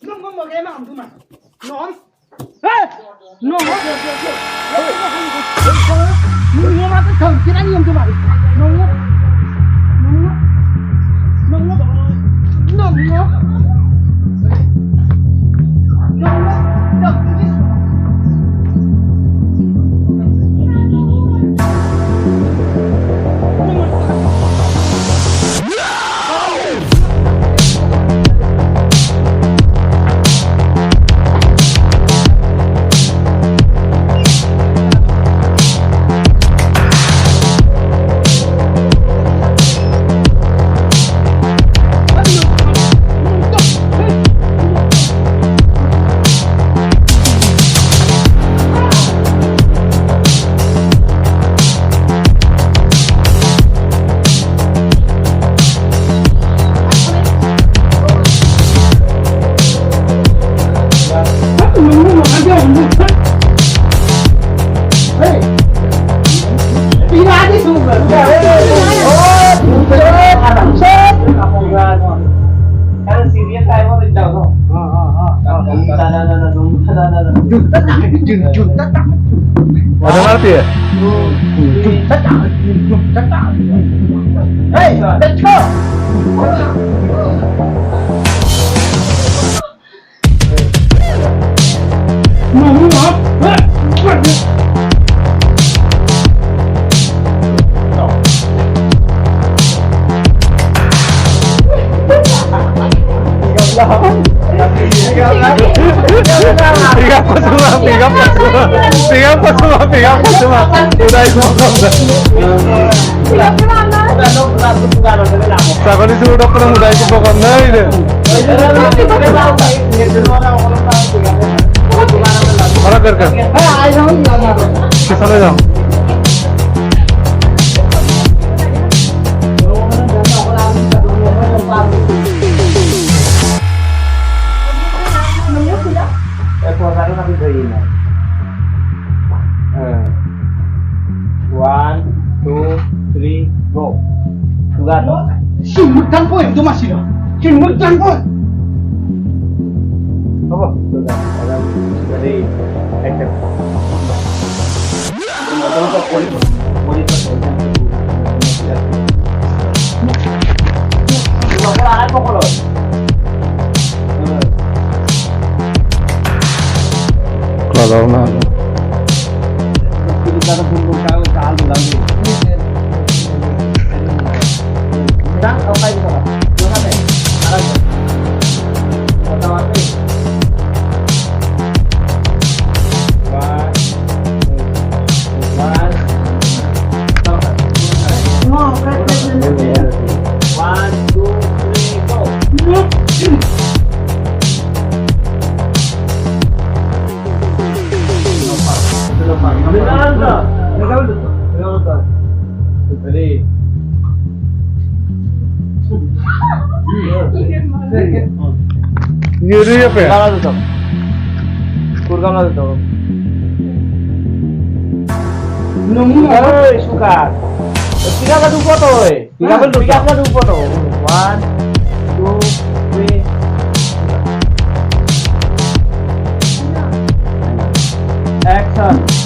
Nó một cái mỏng thôi mà. Nón. Ê! Nó nó nó mà cái thằng chết anh em thôi mà. Nó Ada arti ya? Hey, let's go. Tiga apa semua. Udah itu Sakon disuruh dokter udah itu pokoknya ini. Orang kerja. Kesana dong. One, two, three, go. Sudah toh? Simut tanpa itu masih dah. Simut tanpa. Apa? Sudah. Dari action. Kalau nak. Kita tunggu kau cahal lagi. Dah, apa itu? Jangan deh. Arah. Kata mati. One, two, three, go. Ini apa ya? Kalau tutup, kurang lah tutup. Suka. Tiga kali foto, tiga kali foto. One, two, three. Action.